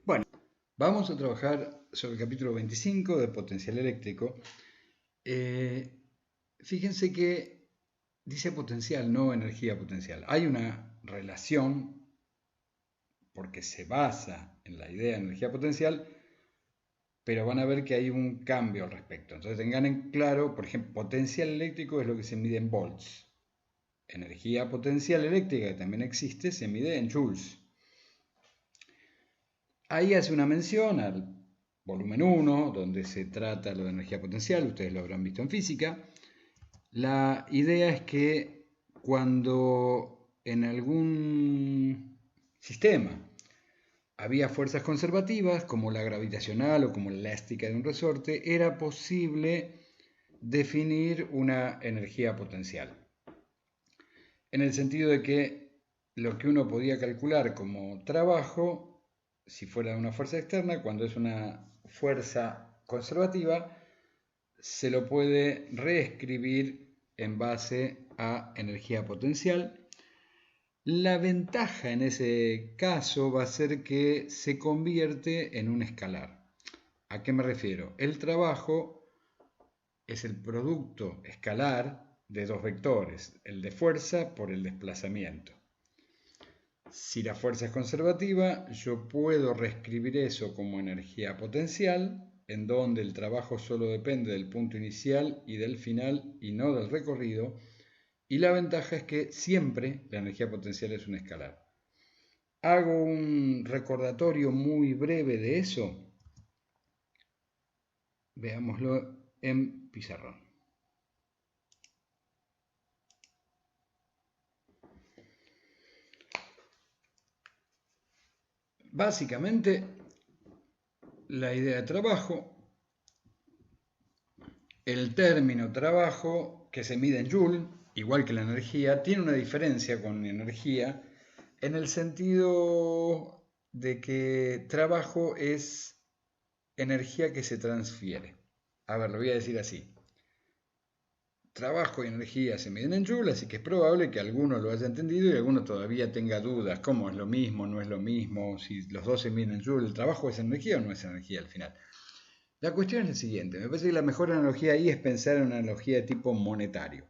Bueno, vamos a trabajar sobre el capítulo 25 de potencial eléctrico. Eh, Fíjense que dice potencial, no energía potencial. Hay una relación porque se basa en la idea de energía potencial, pero van a ver que hay un cambio al respecto. Entonces tengan en claro, por ejemplo, potencial eléctrico es lo que se mide en volts. Energía potencial eléctrica, que también existe, se mide en joules. Ahí hace una mención al volumen 1, donde se trata lo de energía potencial, ustedes lo habrán visto en física. La idea es que cuando en algún sistema había fuerzas conservativas, como la gravitacional o como la elástica de un resorte, era posible definir una energía potencial. En el sentido de que lo que uno podía calcular como trabajo, si fuera una fuerza externa, cuando es una fuerza conservativa, se lo puede reescribir en base a energía potencial. La ventaja en ese caso va a ser que se convierte en un escalar. ¿A qué me refiero? El trabajo es el producto escalar de dos vectores, el de fuerza por el desplazamiento. Si la fuerza es conservativa, yo puedo reescribir eso como energía potencial, en donde el trabajo solo depende del punto inicial y del final y no del recorrido, y la ventaja es que siempre la energía potencial es un escalar. Hago un recordatorio muy breve de eso. Veámoslo en pizarrón. Básicamente, la idea de trabajo, el término trabajo que se mide en Joule, igual que la energía, tiene una diferencia con energía en el sentido de que trabajo es energía que se transfiere. A ver, lo voy a decir así. Trabajo y energía se miden en Joule, así que es probable que alguno lo haya entendido y alguno todavía tenga dudas. ¿Cómo es lo mismo? ¿No es lo mismo? Si los dos se miden en Joule, ¿el trabajo es energía o no es energía al final? La cuestión es la siguiente. Me parece que la mejor analogía ahí es pensar en una analogía de tipo monetario.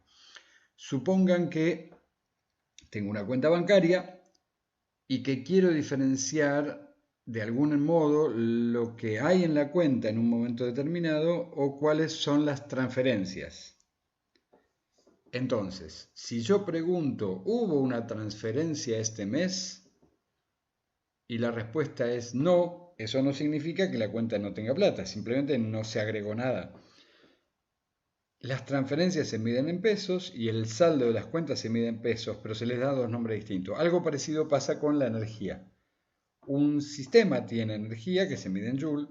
Supongan que tengo una cuenta bancaria y que quiero diferenciar de algún modo lo que hay en la cuenta en un momento determinado o cuáles son las transferencias. Entonces, si yo pregunto, ¿hubo una transferencia este mes? Y la respuesta es no, eso no significa que la cuenta no tenga plata, simplemente no se agregó nada. Las transferencias se miden en pesos y el saldo de las cuentas se mide en pesos, pero se les da dos nombres distintos. Algo parecido pasa con la energía. Un sistema tiene energía que se mide en Joule.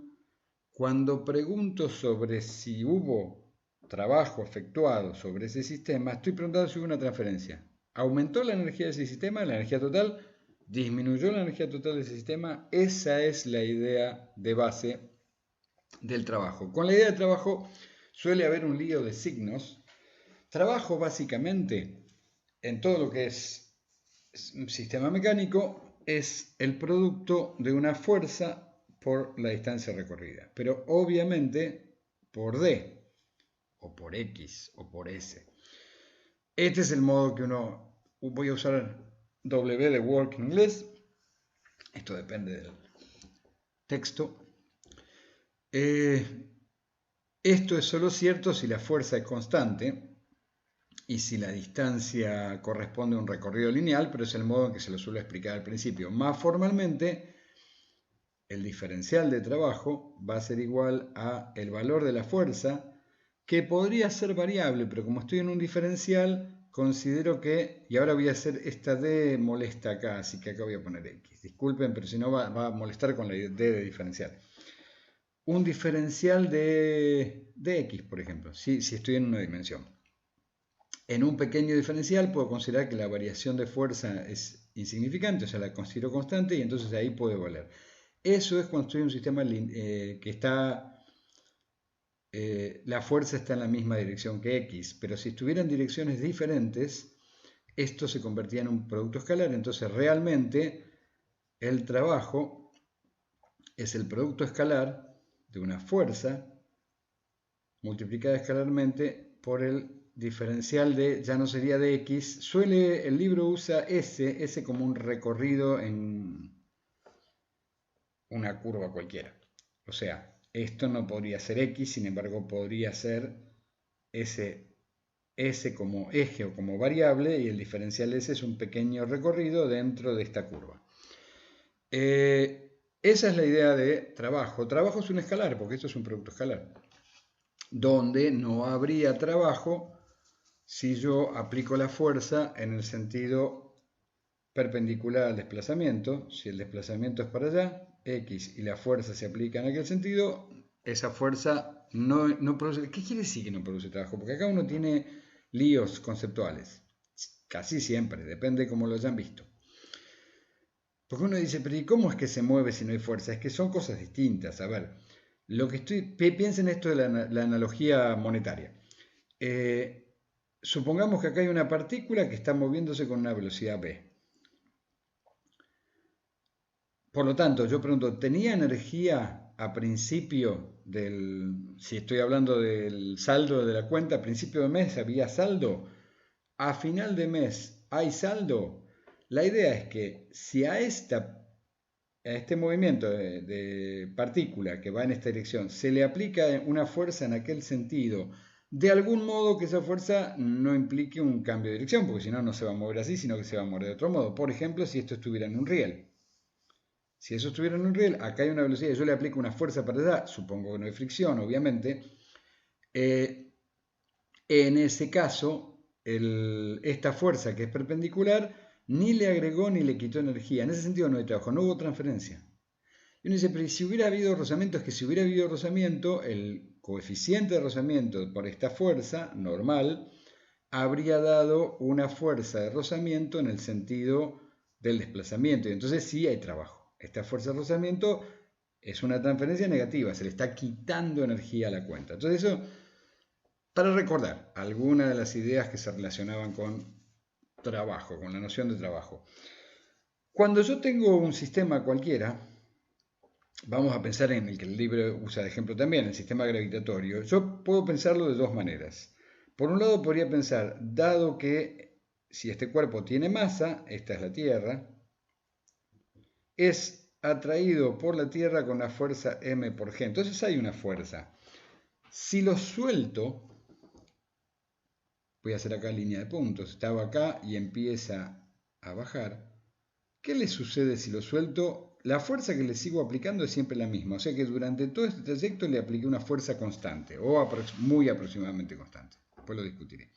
Cuando pregunto sobre si hubo trabajo efectuado sobre ese sistema, estoy preguntando si hubo una transferencia. ¿Aumentó la energía de ese sistema, la energía total? ¿Disminuyó la energía total de ese sistema? Esa es la idea de base del trabajo. Con la idea de trabajo suele haber un lío de signos. Trabajo básicamente en todo lo que es un sistema mecánico es el producto de una fuerza por la distancia recorrida, pero obviamente por D o por X o por S. Este es el modo que voy a usar W de work en inglés, esto depende del texto. Esto es solo cierto si la fuerza es constante y si la distancia corresponde a un recorrido lineal, pero es el modo en que se lo suelo explicar al principio. Más formalmente, el diferencial de trabajo va a ser igual a el valor de la fuerza, que podría ser variable, pero como estoy en un diferencial, considero que, y ahora voy a hacer esta D molesta acá, así que acá voy a poner X. Disculpen, pero si no va a molestar con la D de diferencial. Un diferencial de X, por ejemplo, si estoy en una dimensión. En un pequeño diferencial puedo considerar que la variación de fuerza es insignificante, o sea, la considero constante y entonces ahí puede valer. Eso es cuando estoy en un sistema que está, la fuerza está en la misma dirección que X, pero si estuvieran direcciones diferentes, esto se convertía en un producto escalar, entonces realmente el trabajo es el producto escalar de una fuerza multiplicada escalarmente por el diferencial de, ya no sería de X. El libro usa S como un recorrido en una curva cualquiera. O sea, esto no podría ser X, sin embargo podría ser S como eje o como variable, y el diferencial S es un pequeño recorrido dentro de esta curva. Esa es la idea de trabajo. Trabajo es un escalar, porque esto es un producto escalar, donde no habría trabajo si yo aplico la fuerza en el sentido perpendicular al desplazamiento. Si el desplazamiento es para allá, X, y la fuerza se aplica en aquel sentido, esa fuerza no produce... ¿Qué quiere decir que no produce trabajo? Porque acá uno tiene líos conceptuales. Casi siempre, depende de cómo lo hayan visto. Porque uno dice, pero ¿y cómo es que se mueve si no hay fuerza? Es que son cosas distintas. A ver, piensen esto de la analogía monetaria. Supongamos que acá hay una partícula que está moviéndose con una velocidad v. Por lo tanto, yo pregunto, ¿tenía energía a principio si estoy hablando del saldo de la cuenta, a principio de mes había saldo? ¿A final de mes hay saldo? La idea es que si a este movimiento de partícula que va en esta dirección se le aplica una fuerza en aquel sentido, de algún modo que esa fuerza no implique un cambio de dirección, porque si no, no se va a mover así, sino que se va a mover de otro modo. Por ejemplo, si esto estuviera en un riel. Si eso estuviera en un riel, acá hay una velocidad y yo le aplico una fuerza para allá, supongo que no hay fricción, obviamente. En ese caso, esta fuerza que es perpendicular ni le agregó ni le quitó energía. En ese sentido no hay trabajo, no hubo transferencia. Y uno dice, pero si hubiera habido rozamiento, es que si hubiera habido rozamiento, el coeficiente de rozamiento por esta fuerza normal habría dado una fuerza de rozamiento en el sentido del desplazamiento. Y entonces sí hay trabajo. Esta fuerza de rozamiento es una transferencia negativa, se le está quitando energía a la cuenta. Entonces eso, para recordar algunas de las ideas que se relacionaban con trabajo, con la noción de trabajo. Cuando yo tengo un sistema cualquiera, vamos a pensar en el que el libro usa de ejemplo también, el sistema gravitatorio. Yo puedo pensarlo de dos maneras. Por un lado podría pensar, dado que si este cuerpo tiene masa, esta es la Tierra, es atraído por la Tierra con la fuerza m por g. Entonces hay una fuerza. Si lo suelto, voy a hacer acá línea de puntos, estaba acá y empieza a bajar. ¿Qué le sucede si lo suelto? La fuerza que le sigo aplicando es siempre la misma, o sea que durante todo este trayecto le apliqué una fuerza constante, o muy aproximadamente constante. Después lo discutiré.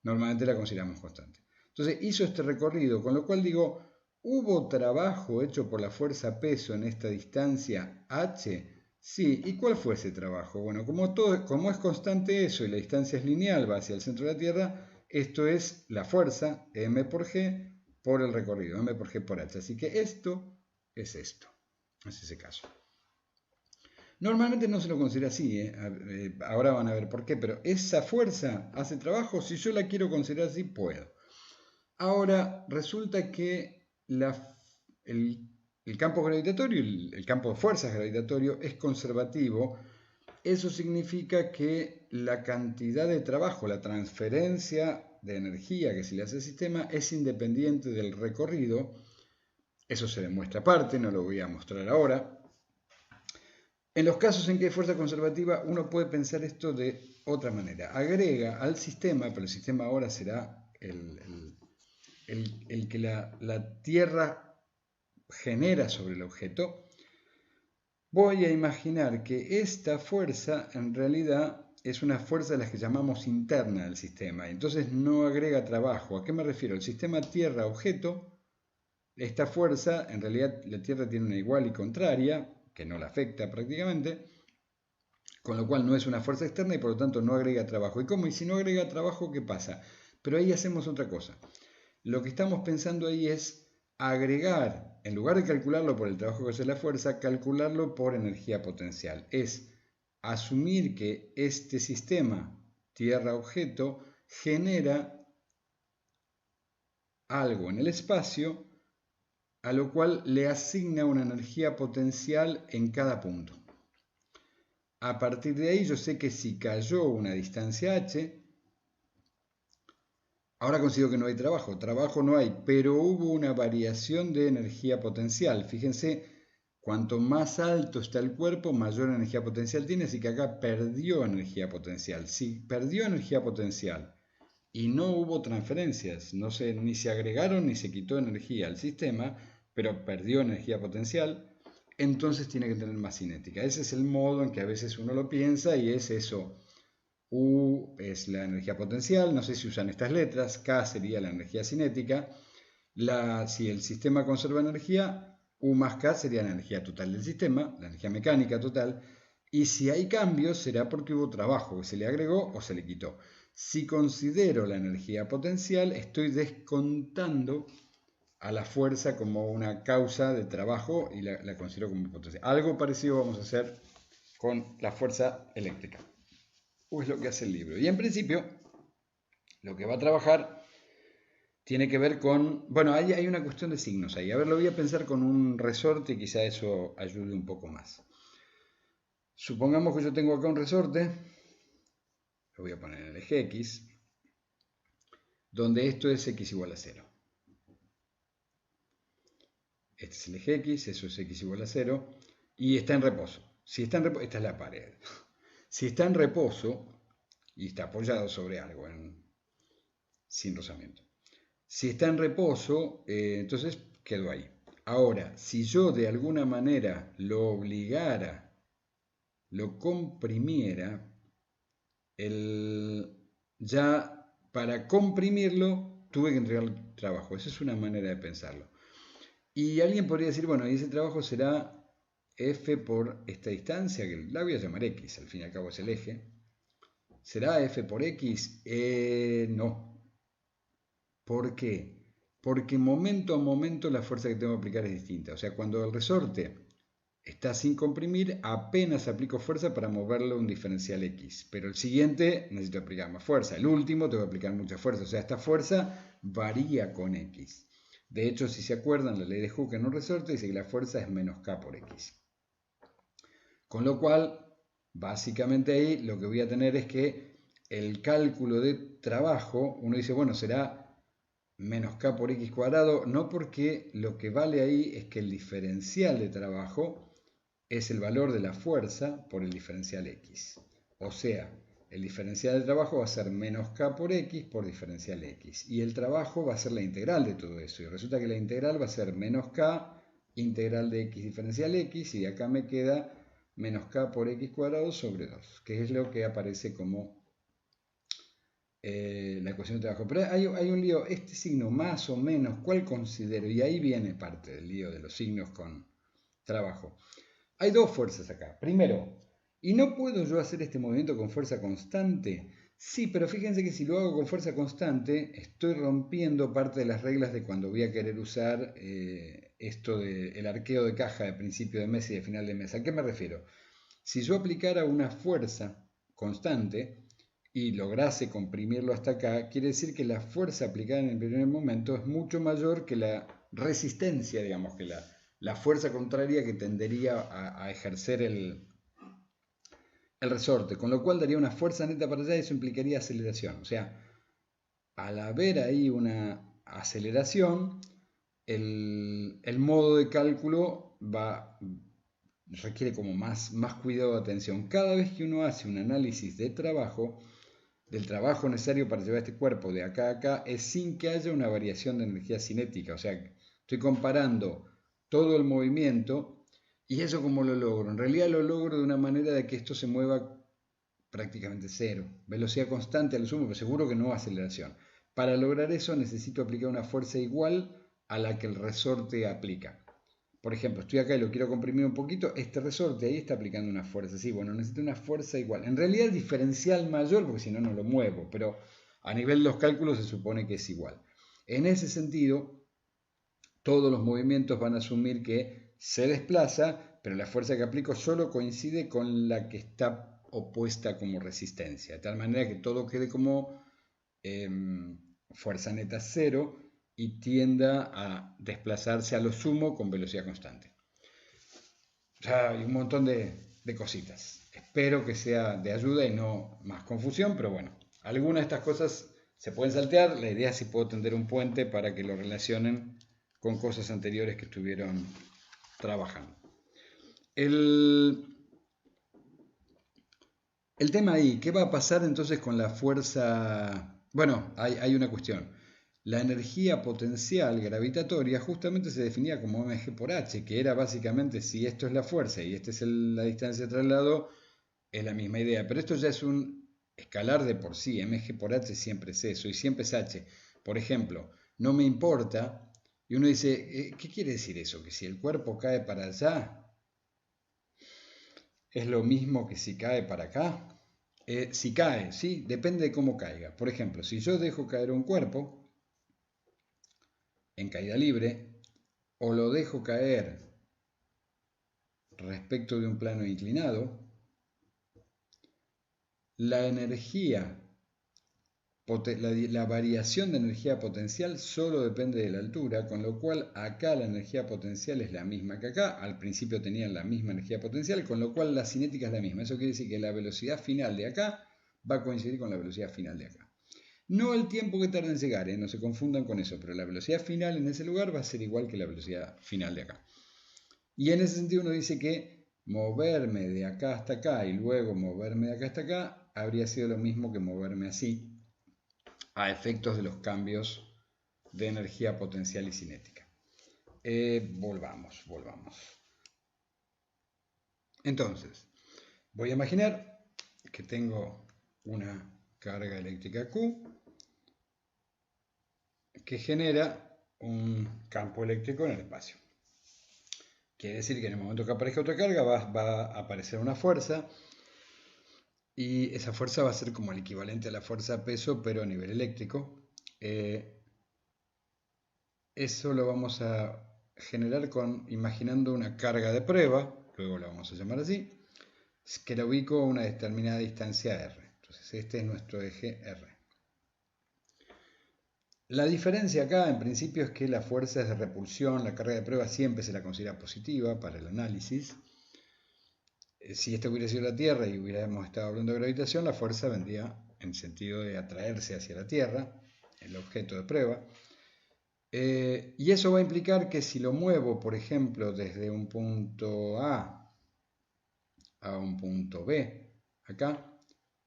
Normalmente la consideramos constante. Entonces hizo este recorrido, con lo cual digo, ¿hubo trabajo hecho por la fuerza peso en esta distancia h? Sí, ¿y cuál fue ese trabajo? Bueno, como es constante eso y la distancia es lineal, va hacia el centro de la Tierra, esto es la fuerza, m por g, por el recorrido, m por g por h. Así que esto es esto, es ese caso. Normalmente no se lo considera así, ahora van a ver por qué, pero esa fuerza hace trabajo, si yo la quiero considerar así, puedo. Ahora, resulta que el campo gravitatorio, el campo de fuerzas gravitatorio es conservativo. Eso significa que la cantidad de trabajo, la transferencia de energía que se le hace al sistema es independiente del recorrido. Eso se demuestra aparte, no lo voy a mostrar ahora. En los casos en que hay fuerza conservativa, uno puede pensar esto de otra manera. Agrega al sistema, pero el sistema ahora será el que la Tierra genera sobre el objeto. Voy a imaginar que esta fuerza en realidad es una fuerza de las que llamamos interna del sistema. Entonces no agrega trabajo. ¿A qué me refiero? El sistema Tierra-objeto, esta fuerza, en realidad la Tierra tiene una igual y contraria, que no la afecta prácticamente, con lo cual no es una fuerza externa y por lo tanto no agrega trabajo. ¿Y cómo? Y si no agrega trabajo, ¿qué pasa? Pero ahí hacemos otra cosa. Lo que estamos pensando ahí es agregar, en lugar de calcularlo por el trabajo que hace la fuerza, calcularlo por energía potencial. Es asumir que este sistema Tierra-objeto genera algo en el espacio a lo cual le asigna una energía potencial en cada punto. A partir de ahí yo sé que si cayó una distancia h, ahora consigo que no hay trabajo no hay, pero hubo una variación de energía potencial. Fíjense, cuanto más alto está el cuerpo, mayor energía potencial tiene, así que acá perdió energía potencial. Si perdió energía potencial y no hubo transferencias, ni se agregaron ni se quitó energía al sistema, pero perdió energía potencial, entonces tiene que tener más cinética. Ese es el modo en que a veces uno lo piensa y es eso. U es la energía potencial, no sé si usan estas letras, K sería la energía cinética, si el sistema conserva energía, U más K sería la energía total del sistema, la energía mecánica total, y si hay cambios será porque hubo trabajo que se le agregó o se le quitó. Si considero la energía potencial, estoy descontando a la fuerza como una causa de trabajo y la considero como potencial. Algo parecido vamos a hacer con la fuerza eléctrica. O es lo que hace el libro. Y en principio, lo que va a trabajar tiene que ver con... Bueno, hay una cuestión de signos ahí. A ver, lo voy a pensar con un resorte y quizá eso ayude un poco más. Supongamos que yo tengo acá un resorte, lo voy a poner en el eje X, donde esto es X igual a 0. Este es el eje X, eso es X igual a 0, y está en reposo. Si está en reposo, esta es la pared. Si está en reposo y está apoyado sobre algo, sin rozamiento. Si está en reposo, entonces quedó ahí. Ahora, si yo de alguna manera lo obligara, lo comprimiera, ya para comprimirlo tuve que entregar el trabajo. Esa es una manera de pensarlo. Y alguien podría decir, bueno, y ese trabajo será F por esta distancia, que la voy a llamar X, al fin y al cabo es el eje. ¿Será F por X? No. ¿Por qué? Porque momento a momento la fuerza que tengo que aplicar es distinta. O sea, cuando el resorte está sin comprimir, apenas aplico fuerza para moverlo a un diferencial X. Pero el siguiente necesito aplicar más fuerza. El último tengo que aplicar mucha fuerza. O sea, esta fuerza varía con X. De hecho, si se acuerdan, la ley de Hooke en un resorte dice que la fuerza es menos K por X. Con lo cual, básicamente ahí lo que voy a tener es que el cálculo de trabajo, uno dice, bueno, será menos K por X cuadrado, no, porque lo que vale ahí es que el diferencial de trabajo es el valor de la fuerza por el diferencial X. O sea, el diferencial de trabajo va a ser menos K por X por diferencial X. Y el trabajo va a ser la integral de todo eso. Y resulta que la integral va a ser menos K integral de X diferencial X. Y de acá me queda menos K por X cuadrado sobre 2. Que es lo que aparece como la ecuación de trabajo. Pero hay un lío, este signo más o menos, ¿cuál considero? Y ahí viene parte del lío de los signos con trabajo. Hay dos fuerzas acá. Primero, ¿y no puedo yo hacer este movimiento con fuerza constante? Sí, pero fíjense que si lo hago con fuerza constante, estoy rompiendo parte de las reglas de cuando voy a querer usar esto del arqueo de caja de principio de mes y de final de mes. ¿A qué me refiero? Si yo aplicara una fuerza constante y lograse comprimirlo hasta acá, quiere decir que la fuerza aplicada en el primer momento es mucho mayor que la resistencia, digamos, que la fuerza contraria que tendería a ejercer el resorte, con lo cual daría una fuerza neta para allá y eso implicaría aceleración. O sea, al haber ahí una aceleración, el modo de cálculo requiere como más cuidado de atención. Cada vez que uno hace un análisis de trabajo, del trabajo necesario para llevar este cuerpo de acá a acá, es sin que haya una variación de energía cinética. O sea, estoy comparando todo el movimiento y eso como lo logro. En realidad lo logro de una manera de que esto se mueva prácticamente cero. Velocidad constante al sumo, pero seguro que no aceleración. Para lograr eso necesito aplicar una fuerza igual a la que el resorte aplica. Por ejemplo, estoy acá y lo quiero comprimir un poquito, este resorte ahí está aplicando una fuerza. Sí, bueno, necesito una fuerza igual. En realidad es diferencial mayor porque si no, no lo muevo, pero a nivel de los cálculos se supone que es igual. En ese sentido, todos los movimientos van a asumir que se desplaza, pero la fuerza que aplico solo coincide con la que está opuesta como resistencia, de tal manera que todo quede como fuerza neta cero y tienda a desplazarse a lo sumo con velocidad constante. O sea, hay un montón de cositas. Espero que sea de ayuda y no más confusión, pero bueno, algunas de estas cosas se pueden saltear. La idea es si puedo tender un puente para que lo relacionen con cosas anteriores que estuvieron trabajando. El tema ahí, ¿qué va a pasar entonces con la fuerza? Bueno, hay una cuestión. La energía potencial gravitatoria justamente se definía como mg por h, que era básicamente si esto es la fuerza y esta es la distancia de traslado, es la misma idea. Pero esto ya es un escalar de por sí, mg por h siempre es eso y siempre es h. Por ejemplo, no me importa, y uno dice, ¿qué quiere decir eso? Que si el cuerpo cae para allá, es lo mismo que si cae para acá. Si cae, sí, depende de cómo caiga. Por ejemplo, si yo dejo caer un cuerpo en caída libre o lo dejo caer respecto de un plano inclinado, la energía, la variación de energía potencial solo depende de la altura, con lo cual acá la energía potencial es la misma que acá. Al principio tenían la misma energía potencial, con lo cual la cinética es la misma. Eso quiere decir que la velocidad final de acá va a coincidir con la velocidad final de acá. No el tiempo que tarda en llegar, no se confundan con eso, pero la velocidad final en ese lugar va a ser igual que la velocidad final de acá. Y en ese sentido uno dice que moverme de acá hasta acá y luego moverme de acá hasta acá habría sido lo mismo que moverme así, a efectos de los cambios de energía potencial y cinética. Volvamos. Entonces, voy a imaginar que tengo una carga eléctrica Q que genera un campo eléctrico en el espacio. Quiere decir que en el momento que aparezca otra carga va a aparecer una fuerza y esa fuerza va a ser como el equivalente a la fuerza peso pero a nivel eléctrico. Eso lo vamos a generar imaginando una carga de prueba, luego la vamos a llamar así, que la ubico a una determinada distancia r. Entonces este es nuestro eje r. La diferencia acá en principio es que la fuerza es de repulsión, la carga de prueba siempre se la considera positiva para el análisis. Si esto hubiera sido la Tierra y hubiéramos estado hablando de gravitación, la fuerza vendría en sentido de atraerse hacia la Tierra, el objeto de prueba. Y eso va a implicar que si lo muevo, por ejemplo, desde un punto A un punto B, acá,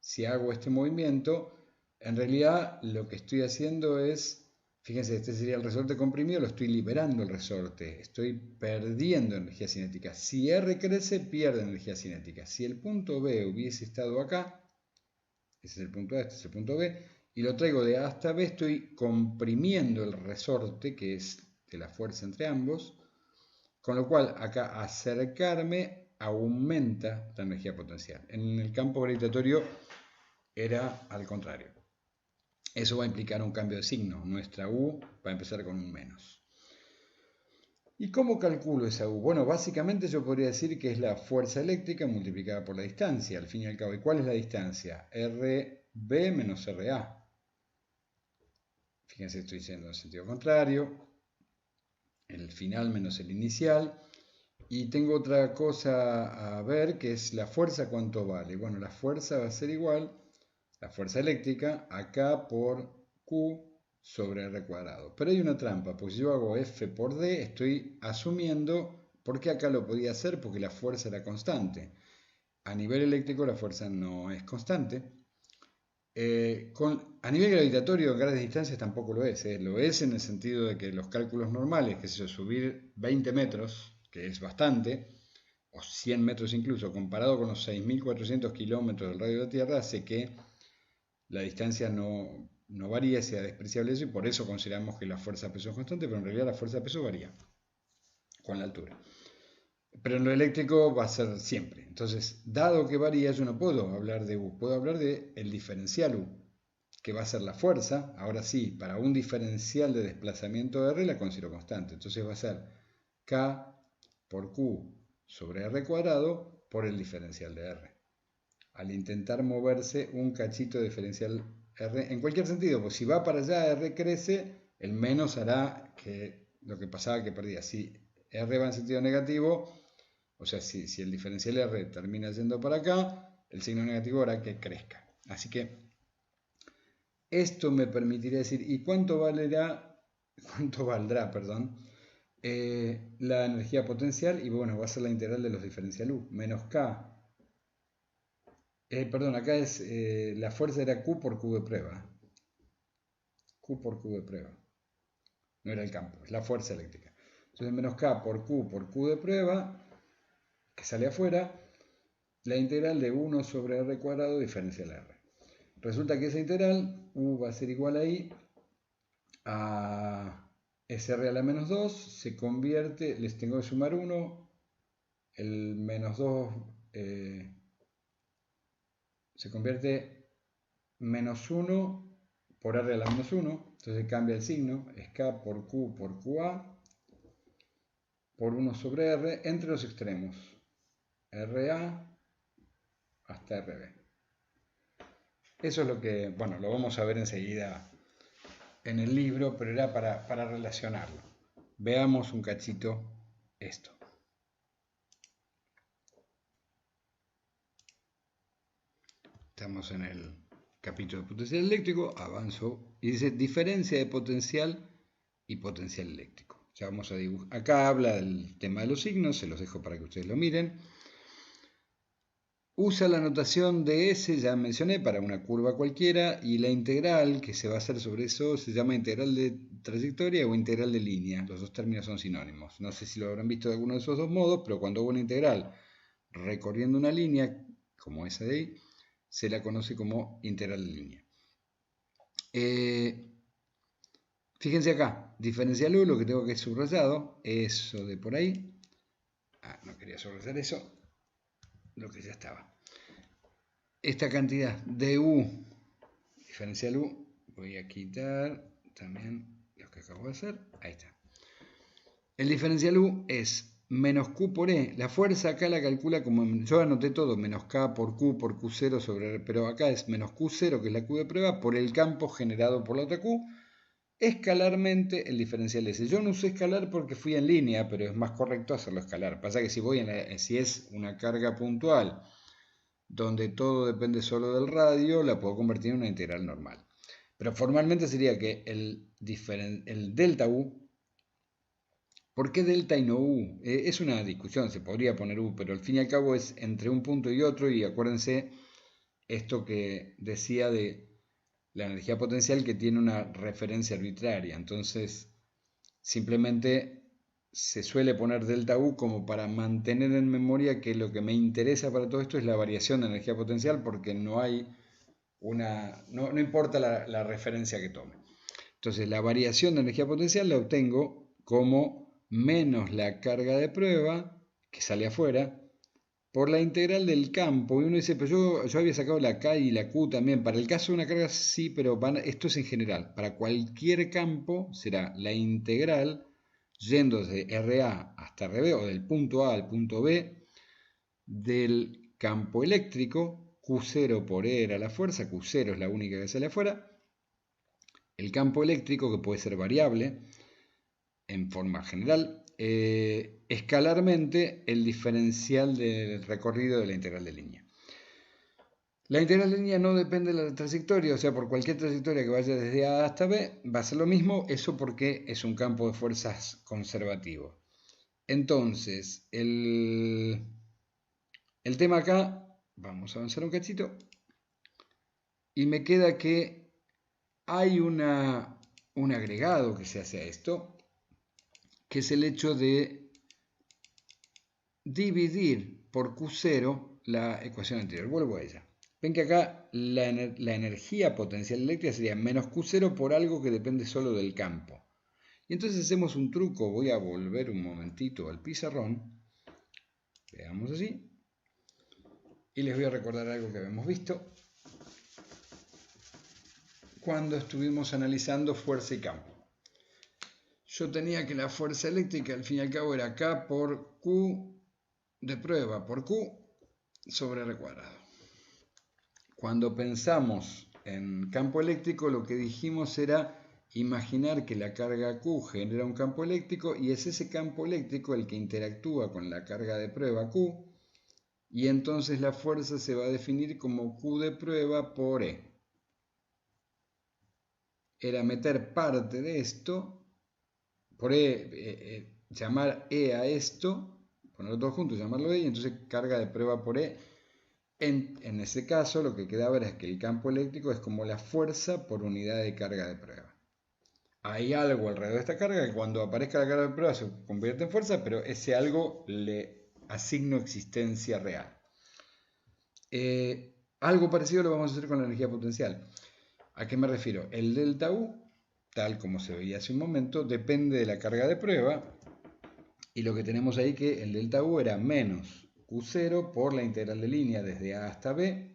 si hago este movimiento, en realidad lo que estoy haciendo es, fíjense, este sería el resorte comprimido, lo estoy liberando el resorte, estoy perdiendo energía cinética. Si R crece, pierde energía cinética. Si el punto B hubiese estado acá, ese es el punto A, este es el punto B, y lo traigo de A hasta B, estoy comprimiendo el resorte, que es de la fuerza entre ambos, con lo cual acá acercarme aumenta la energía potencial. En el campo gravitatorio era al contrario. Eso va a implicar un cambio de signo. Nuestra U va a empezar con un menos. ¿Y cómo calculo esa U? Bueno, básicamente yo podría decir que es la fuerza eléctrica multiplicada por la distancia, al fin y al cabo. ¿Y cuál es la distancia? RB menos RA. Fíjense, estoy diciendo en el sentido contrario. El final menos el inicial. Y tengo otra cosa a ver, que es la fuerza, ¿cuánto vale? Bueno, la fuerza va a ser igual, la fuerza eléctrica, acá por Q sobre R cuadrado. Pero hay una trampa, pues si yo hago F por D, estoy asumiendo, ¿por qué acá lo podía hacer? Porque la fuerza era constante. A nivel eléctrico la fuerza no es constante. A nivel gravitatorio, en grandes distancias tampoco lo es. Lo es en el sentido de que los cálculos normales, que es subir 20 metros, que es bastante, o 100 metros incluso, comparado con los 6.400 kilómetros del radio de la Tierra, hace que la distancia no varíe, sea despreciable eso, y por eso consideramos que la fuerza-peso es constante, pero en realidad la fuerza-peso varía con la altura. Pero en lo eléctrico va a ser siempre. Entonces, dado que varía, yo no puedo hablar de U, puedo hablar de el diferencial U, que va a ser la fuerza. Ahora sí, para un diferencial de desplazamiento de R la considero constante. Entonces va a ser K por Q sobre R cuadrado por el diferencial de R. Al intentar moverse un cachito de diferencial R, en cualquier sentido, pues si va para allá R crece, El menos hará que lo que pasaba que perdía. Si R va en sentido negativo, o sea, si el diferencial R termina yendo para acá, el signo negativo hará que crezca. Así que esto me permitiría decir, ¿y cuánto valdrá, perdón, la energía potencial? Y bueno, va a ser la integral de los diferencial U, menos K. Perdón, acá es la fuerza era Q por Q de prueba. Q por Q de prueba. No era el campo, es la fuerza eléctrica. Entonces menos K por Q de prueba, que sale afuera, la integral de 1 sobre R cuadrado diferencial R. Resulta que esa integral, U va a ser igual ahí a SR a la menos 2, se convierte, les tengo que sumar 1, el menos 2 se convierte menos 1 por R a la menos 1, entonces cambia el signo, es K por QA por 1 sobre R entre los extremos, RA hasta RB. Eso es lo que, bueno, lo vamos a ver enseguida en el libro, pero era para relacionarlo. Veamos un cachito esto. Estamos en el capítulo de potencial eléctrico, avanzo, y dice diferencia de potencial y potencial eléctrico. Ya vamos a dibujar. Acá habla del tema de los signos, se los dejo para que ustedes lo miren. Usa la notación de S, ya mencioné, para una curva cualquiera, y la integral que se va a hacer sobre eso se llama integral de trayectoria o integral de línea. Los dos términos son sinónimos. No sé si lo habrán visto de alguno de esos dos modos, pero cuando hago una integral recorriendo una línea, como esa de ahí, se la conoce como integral de línea. Fíjense acá, diferencial U, lo que tengo que subrayado, eso de por ahí. No quería subrayar eso, lo que ya estaba. Esta cantidad de U, diferencial U, voy a quitar también lo que acabo de hacer, ahí está. El diferencial U es menos Q por E, la fuerza acá la calcula como, yo anoté todo, menos K por Q0 sobre R, pero acá es menos Q0, que es la Q de prueba, por el campo generado por la otra Q, escalarmente el diferencial S. Yo no usé escalar porque fui en línea, pero es más correcto hacerlo escalar. Pasa que si es una carga puntual, donde todo depende solo del radio, la puedo convertir en una integral normal. Pero formalmente sería que el delta U, ¿por qué delta y no U? Es una discusión, se podría poner U, pero al fin y al cabo es entre un punto y otro, y acuérdense esto que decía de la energía potencial que tiene una referencia arbitraria, entonces simplemente se suele poner delta U como para mantener en memoria que lo que me interesa para todo esto es la variación de energía potencial, porque no hay no importa la referencia que tome. Entonces la variación de energía potencial la obtengo como menos la carga de prueba que sale afuera por la integral del campo. Y uno dice, pero yo había sacado la K y la Q también. Para el caso de una carga sí, pero esto es en general. Para cualquier campo será la integral yendo de RA hasta RB, o del punto A al punto B, del campo eléctrico. Q0 por E era la fuerza, Q0 es la única que sale afuera. El campo eléctrico, que puede ser variable en forma general, escalarmente el diferencial del recorrido de la integral de línea. La integral de línea no depende de la trayectoria, o sea, por cualquier trayectoria que vaya desde A hasta B, va a ser lo mismo, eso porque es un campo de fuerzas conservativo. Entonces, el tema acá, vamos a avanzar un cachito, y me queda que hay un agregado que se hace a esto, que es el hecho de dividir por Q0 la ecuación anterior. Vuelvo a ella. Ven que acá la energía potencial eléctrica sería menos Q0 por algo que depende solo del campo. Y entonces hacemos un truco. Voy a volver un momentito al pizarrón. Veamos así. Y les voy a recordar algo que habíamos visto cuando estuvimos analizando fuerza y campo. Yo tenía que la fuerza eléctrica al fin y al cabo era K por Q de prueba por Q sobre R cuadrado. Cuando pensamos en campo eléctrico, lo que dijimos era imaginar que la carga Q genera un campo eléctrico y es ese campo eléctrico el que interactúa con la carga de prueba Q, y entonces la fuerza se va a definir como Q de prueba por E. Era meter parte de esto, por E, llamar E a esto, ponerlo todo junto, llamarlo E, y entonces carga de prueba por E. En ese caso lo que quedaba era que el campo eléctrico es como la fuerza por unidad de carga de prueba. Hay algo alrededor de esta carga que cuando aparezca la carga de prueba se convierte en fuerza, pero ese algo le asigno existencia real. Algo parecido lo vamos a hacer con la energía potencial. ¿A qué me refiero? El delta U, tal como se veía hace un momento, depende de la carga de prueba, y lo que tenemos ahí que el delta U era menos Q0 por la integral de línea desde A hasta B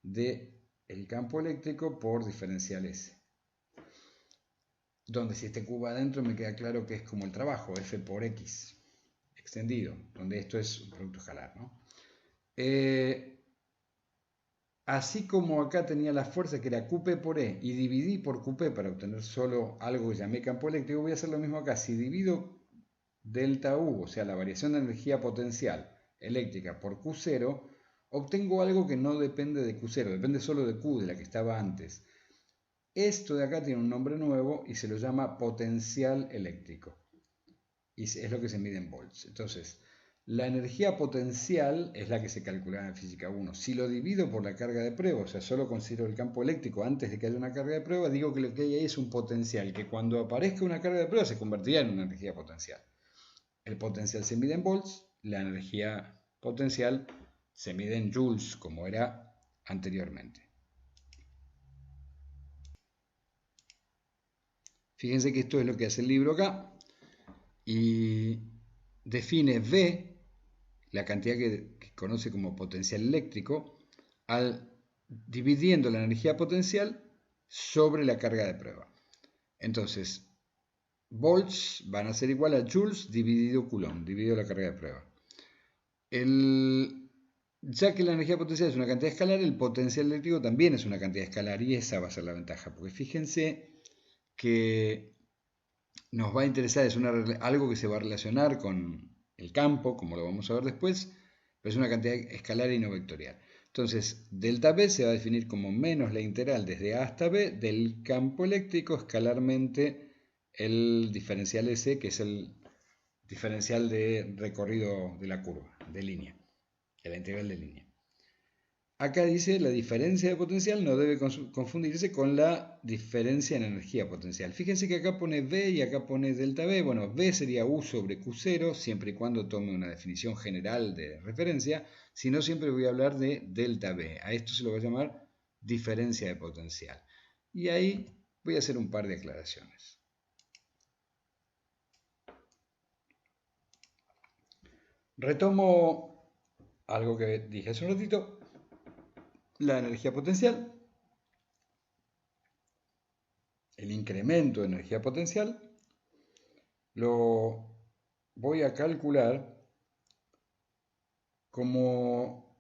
de el campo eléctrico por diferencial S. Donde si este Q va adentro me queda claro que es como el trabajo, F por X, extendido, donde esto es un producto escalar, ¿no? Así como acá tenía la fuerza que era QP por E y dividí por QP para obtener solo algo que llamé campo eléctrico, voy a hacer lo mismo acá. Si divido delta U, o sea la variación de energía potencial eléctrica por Q0, obtengo algo que no depende de Q0, depende solo de Q, de la que estaba antes. Esto de acá tiene un nombre nuevo y se lo llama potencial eléctrico. Y es lo que se mide en volts. Entonces, la energía potencial es la que se calculaba en física 1. Si lo divido por la carga de prueba, o sea, solo considero el campo eléctrico antes de que haya una carga de prueba, digo que lo que hay ahí es un potencial, que cuando aparezca una carga de prueba se convertirá en una energía potencial. El potencial se mide en volts, la energía potencial se mide en joules, como era anteriormente. Fíjense que esto es lo que hace el libro acá, y define V, la cantidad que conoce como potencial eléctrico, dividiendo la energía potencial sobre la carga de prueba. Entonces, volts van a ser igual a joules dividido coulomb, dividido la carga de prueba. Ya que la energía potencial es una cantidad escalar, el potencial eléctrico también es una cantidad escalar, y esa va a ser la ventaja, porque fíjense que nos va a interesar, es algo que se va a relacionar con el campo, como lo vamos a ver después, pero es una cantidad escalar y no vectorial. Entonces, delta B se va a definir como menos la integral desde A hasta B del campo eléctrico escalarmente el diferencial S, que es el diferencial de recorrido de la curva, de línea, de la integral de línea. Acá dice la diferencia de potencial no debe confundirse con la diferencia en energía potencial. Fíjense que acá pone V y acá pone delta V. Bueno, V sería U sobre Q0, siempre y cuando tome una definición general de referencia. Si no, siempre voy a hablar de delta V. A esto se lo voy a llamar diferencia de potencial. Y ahí voy a hacer un par de aclaraciones. Retomo algo que dije hace un ratito. La energía potencial, el incremento de energía potencial, lo voy a calcular como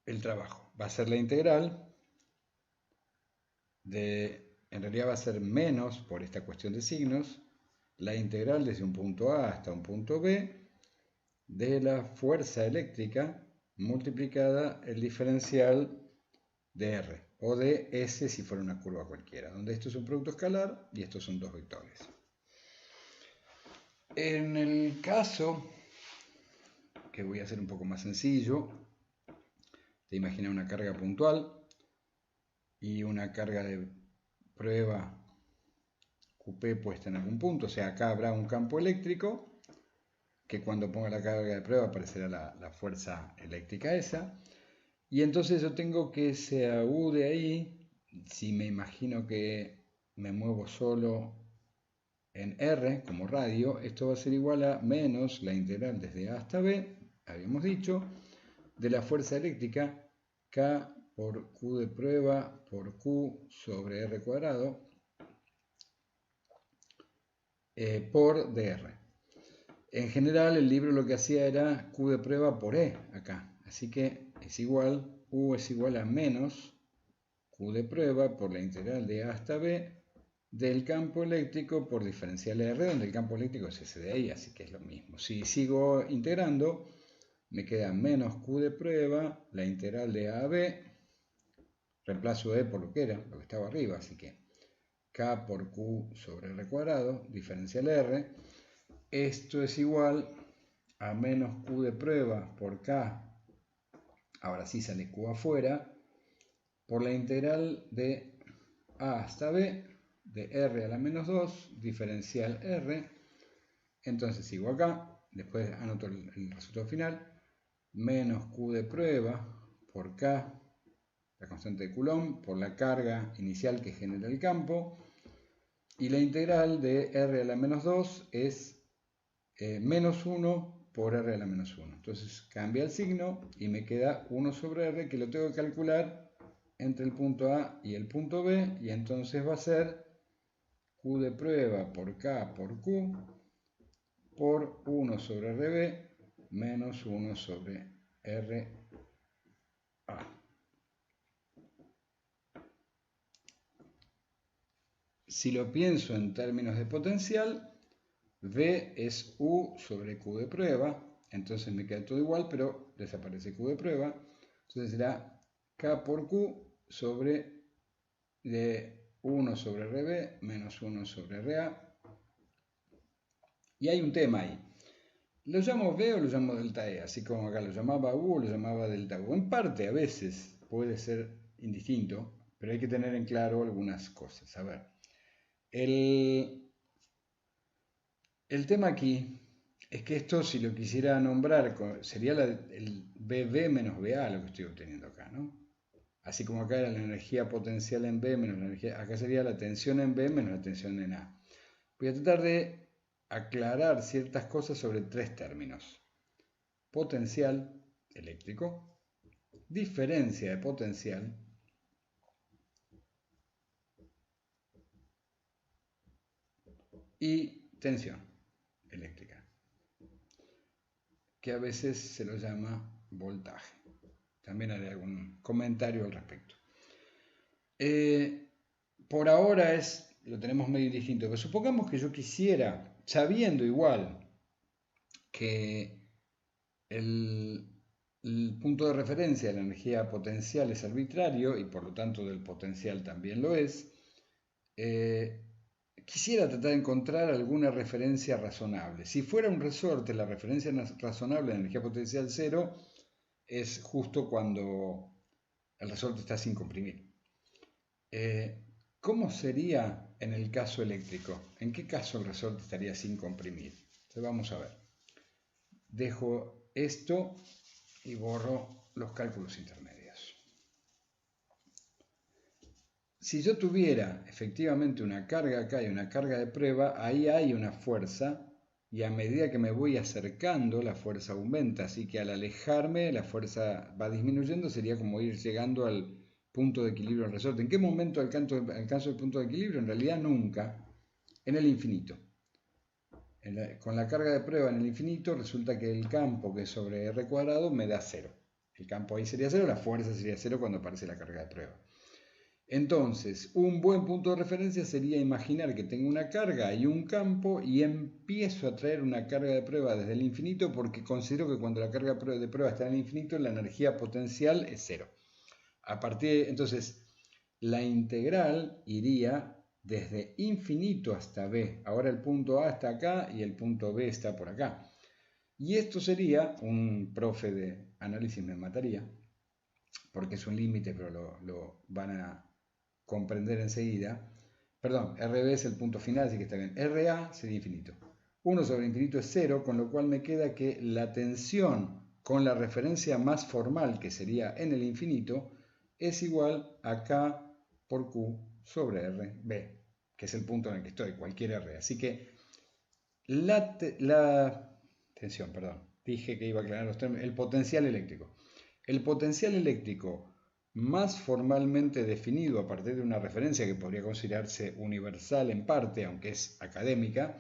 el trabajo. Va a ser la integral en realidad va a ser menos, por esta cuestión de signos, la integral desde un punto A hasta un punto B de la fuerza eléctrica multiplicada el diferencial de R, o de S si fuera una curva cualquiera, donde esto es un producto escalar y estos son dos vectores. En el caso que voy a hacer un poco más sencillo, te imaginas una carga puntual y una carga de prueba QP puesta en algún punto, o sea, acá habrá un campo eléctrico que cuando ponga la carga de prueba aparecerá la fuerza eléctrica esa, y entonces yo tengo que ese U de ahí, si me imagino que me muevo solo en R como radio, esto va a ser igual a menos la integral desde A hasta B, habíamos dicho, de la fuerza eléctrica K por Q de prueba por Q sobre R cuadrado por dr. En general el libro lo que hacía era Q de prueba por E acá, así que es igual, U es igual a menos Q de prueba por la integral de A hasta B del campo eléctrico por diferencial R, donde el campo eléctrico es S de ahí, así que es lo mismo. Si sigo integrando, me queda menos Q de prueba, la integral de A a B, reemplazo E por lo que era, lo que estaba arriba, así que K por Q sobre R cuadrado, diferencial R. Esto es igual a menos Q de prueba por K, ahora sí sale Q afuera, por la integral de A hasta B, de R a la menos 2, diferencial R. Entonces sigo acá, después anoto el resultado final, menos Q de prueba por K, la constante de Coulomb, por la carga inicial que genera el campo, y la integral de R a la menos 2 es menos 1 por R a la menos 1. Entonces cambia el signo y me queda 1 sobre R, que lo tengo que calcular entre el punto A y el punto B, y entonces va a ser Q de prueba por K por Q por 1 sobre RB menos 1 sobre RA. Si lo pienso en términos de potencial, V es U sobre Q de prueba, entonces me queda todo igual, pero desaparece Q de prueba, entonces será K por Q sobre de 1 sobre RB menos 1 sobre RA. Y hay un tema ahí. ¿Lo llamo V o lo llamo delta E? Así como acá lo llamaba U o lo llamaba delta U. En parte, a veces, puede ser indistinto, pero hay que tener en claro algunas cosas. A ver, el tema aquí es que esto, si lo quisiera nombrar, sería el BV menos VA lo que estoy obteniendo acá, ¿no? Así como acá era la energía potencial en B menos la energía, acá sería la tensión en B menos la tensión en A. Voy a tratar de aclarar ciertas cosas sobre tres términos: potencial eléctrico, diferencia de potencial y tensión eléctrica, que a veces se lo llama voltaje. También haré algún comentario al respecto. Por ahora lo tenemos medio distinto, pero supongamos que yo quisiera, sabiendo igual que el punto de referencia de la energía potencial es arbitrario y por lo tanto del potencial también lo es, quisiera tratar de encontrar alguna referencia razonable. Si fuera un resorte, la referencia razonable de energía potencial cero es justo cuando el resorte está sin comprimir. ¿Cómo sería en el caso eléctrico? ¿En qué caso el resorte estaría sin comprimir? Entonces vamos a ver. Dejo esto y borro los cálculos intermedios. Si yo tuviera efectivamente una carga acá y una carga de prueba, ahí hay una fuerza, y a medida que me voy acercando la fuerza aumenta, así que al alejarme la fuerza va disminuyendo, sería como ir llegando al punto de equilibrio del resorte. ¿En qué momento alcanzo el punto de equilibrio? En realidad nunca, en el infinito. Con la carga de prueba en el infinito resulta que el campo que es sobre R cuadrado me da 0. El campo ahí sería 0, la fuerza sería 0 cuando aparece la carga de prueba. Entonces, un buen punto de referencia sería imaginar que tengo una carga y un campo y empiezo a traer una carga de prueba desde el infinito, porque considero que cuando la carga de prueba está en el infinito, la energía potencial es 0. Entonces, la integral iría desde infinito hasta B. Ahora el punto A está acá y el punto B está por acá. Y esto sería, un profe de análisis me mataría, porque es un límite, pero lo van a comprender enseguida. Perdón, RB es el punto final, así que está bien. RA sería infinito. 1 sobre infinito es 0, con lo cual me queda que la tensión con la referencia más formal, que sería en el infinito, es igual a K por Q sobre RB, que es el punto en el que estoy, cualquier R. Así que la tensión, perdón, dije que iba a aclarar los términos, el potencial eléctrico. El potencial eléctrico más formalmente definido a partir de una referencia que podría considerarse universal en parte, aunque es académica,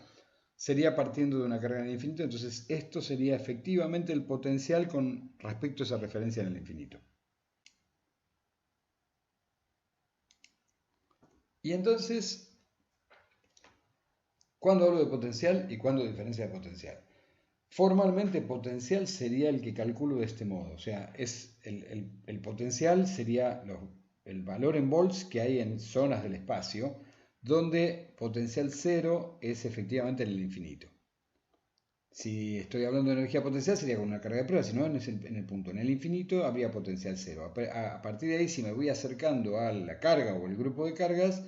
sería partiendo de una carga en el infinito. Entonces esto sería efectivamente el potencial con respecto a esa referencia en el infinito. Y entonces ¿Cuándo hablo de potencial y cuándo de diferencia de potencial? Formalmente potencial sería el que calculo de este modo, o sea, el potencial sería el valor en volts que hay en zonas del espacio, donde potencial cero es efectivamente en el infinito. Si estoy hablando de energía potencial sería con una carga de prueba, si no en el punto. En el infinito habría potencial cero. A partir de ahí, si me voy acercando a la carga o el grupo de cargas,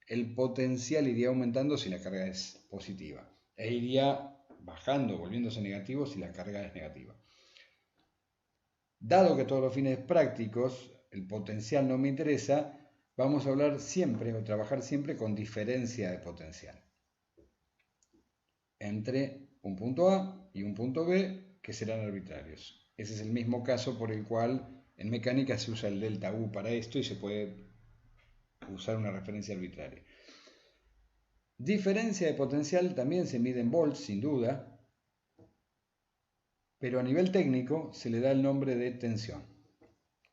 el potencial iría aumentando si la carga es positiva. E iría bajando, volviéndose negativo si la carga es negativa. Dado que todos los fines prácticos el potencial no me interesa, vamos a hablar siempre o trabajar siempre con diferencia de potencial entre un punto A y un punto B que serán arbitrarios. Ese es el mismo caso por el cual en mecánica se usa el delta U para esto y se puede usar una referencia arbitraria. Diferencia de potencial también se mide en volts, sin duda, pero a nivel técnico se le da el nombre de tensión.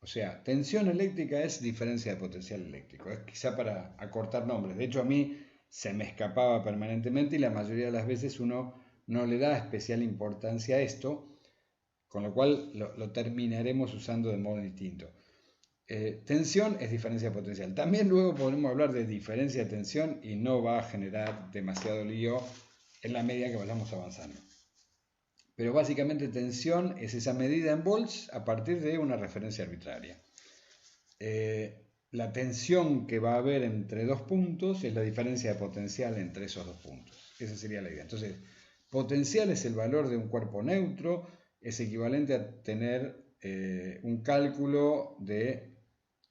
O sea, tensión eléctrica es diferencia de potencial eléctrico. Es quizá para acortar nombres. De hecho, a mí se me escapaba permanentemente y la mayoría de las veces uno no le da especial importancia a esto, con lo cual lo terminaremos usando de modo distinto. Tensión es diferencia de potencial. También luego podremos hablar de diferencia de tensión y no va a generar demasiado lío en la medida que vayamos avanzando. Pero básicamente tensión es esa medida en volts a partir de una referencia arbitraria. La tensión que va a haber entre dos puntos es la diferencia de potencial entre esos dos puntos. Esa sería la idea. Entonces, potencial es el valor de un cuerpo neutro, es equivalente a tener un cálculo de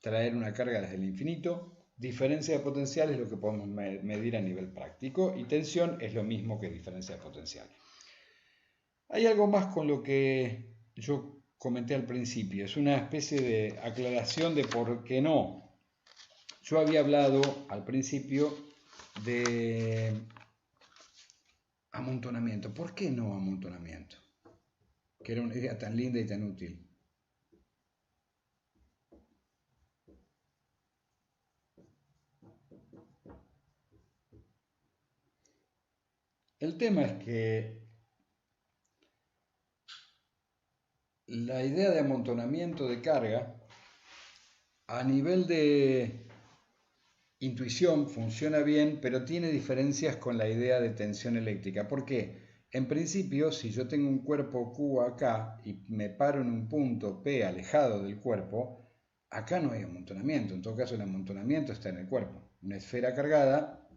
traer una carga desde el infinito. Diferencia de potencial es lo que podemos medir a nivel práctico y tensión es lo mismo que diferencia de potencial. Hay algo más con lo que yo comenté al principio, es una especie de aclaración de por qué no. Yo había hablado al principio de amontonamiento. ¿Por qué no amontonamiento? Que era una idea tan linda y tan útil. El tema es que la idea de amontonamiento de carga a nivel de intuición funciona bien, pero tiene diferencias con la idea de tensión eléctrica. ¿Por qué? En principio, si yo tengo un cuerpo Q acá y me paro en un punto P alejado del cuerpo, acá no hay amontonamiento. En todo caso, el amontonamiento está en el cuerpo. Una esfera cargada,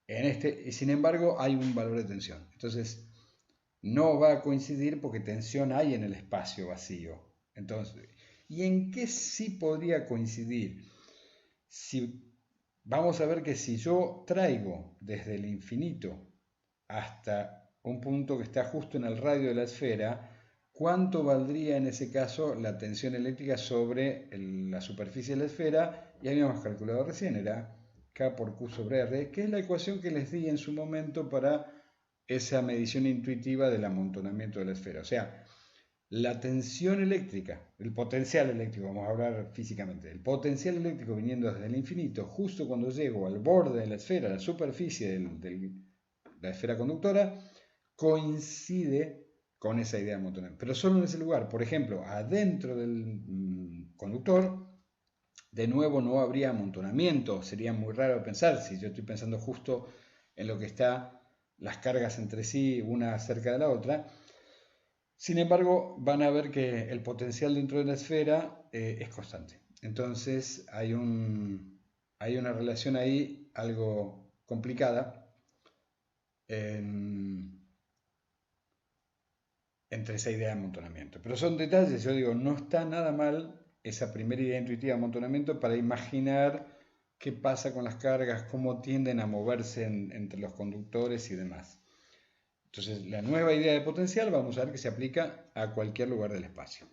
y sin embargo hay un valor de tensión. Entonces, no va a coincidir porque tensión hay en el espacio vacío. Entonces, ¿y en qué sí podría coincidir? Vamos a ver que si yo traigo desde el infinito hasta un punto que está justo en el radio de la esfera, ¿cuánto valdría en ese caso la tensión eléctrica sobre la superficie de la esfera? Y habíamos calculado recién, era K por Q sobre R, que es la ecuación que les di en su momento para esa medición intuitiva del amontonamiento de la esfera. O sea, la tensión eléctrica, el potencial eléctrico, vamos a hablar físicamente, el potencial eléctrico viniendo desde el infinito, justo cuando llego al borde de la esfera, a la superficie de la esfera conductora, coincide con esa idea de amontonamiento, pero solo en ese lugar. Por ejemplo, adentro del conductor, de nuevo no habría amontonamiento, sería muy raro pensar, si yo estoy pensando justo en lo que está las cargas entre sí, una cerca de la otra. Sin embargo, van a ver que el potencial dentro de la esfera es constante. Entonces hay una relación ahí algo complicada entre esa idea de amontonamiento. Pero son detalles, yo digo, no está nada mal esa primera idea intuitiva de amontonamiento para imaginar qué pasa con las cargas, cómo tienden a moverse entre los conductores y demás. Entonces, la nueva idea de potencial vamos a ver que se aplica a cualquier lugar del espacio.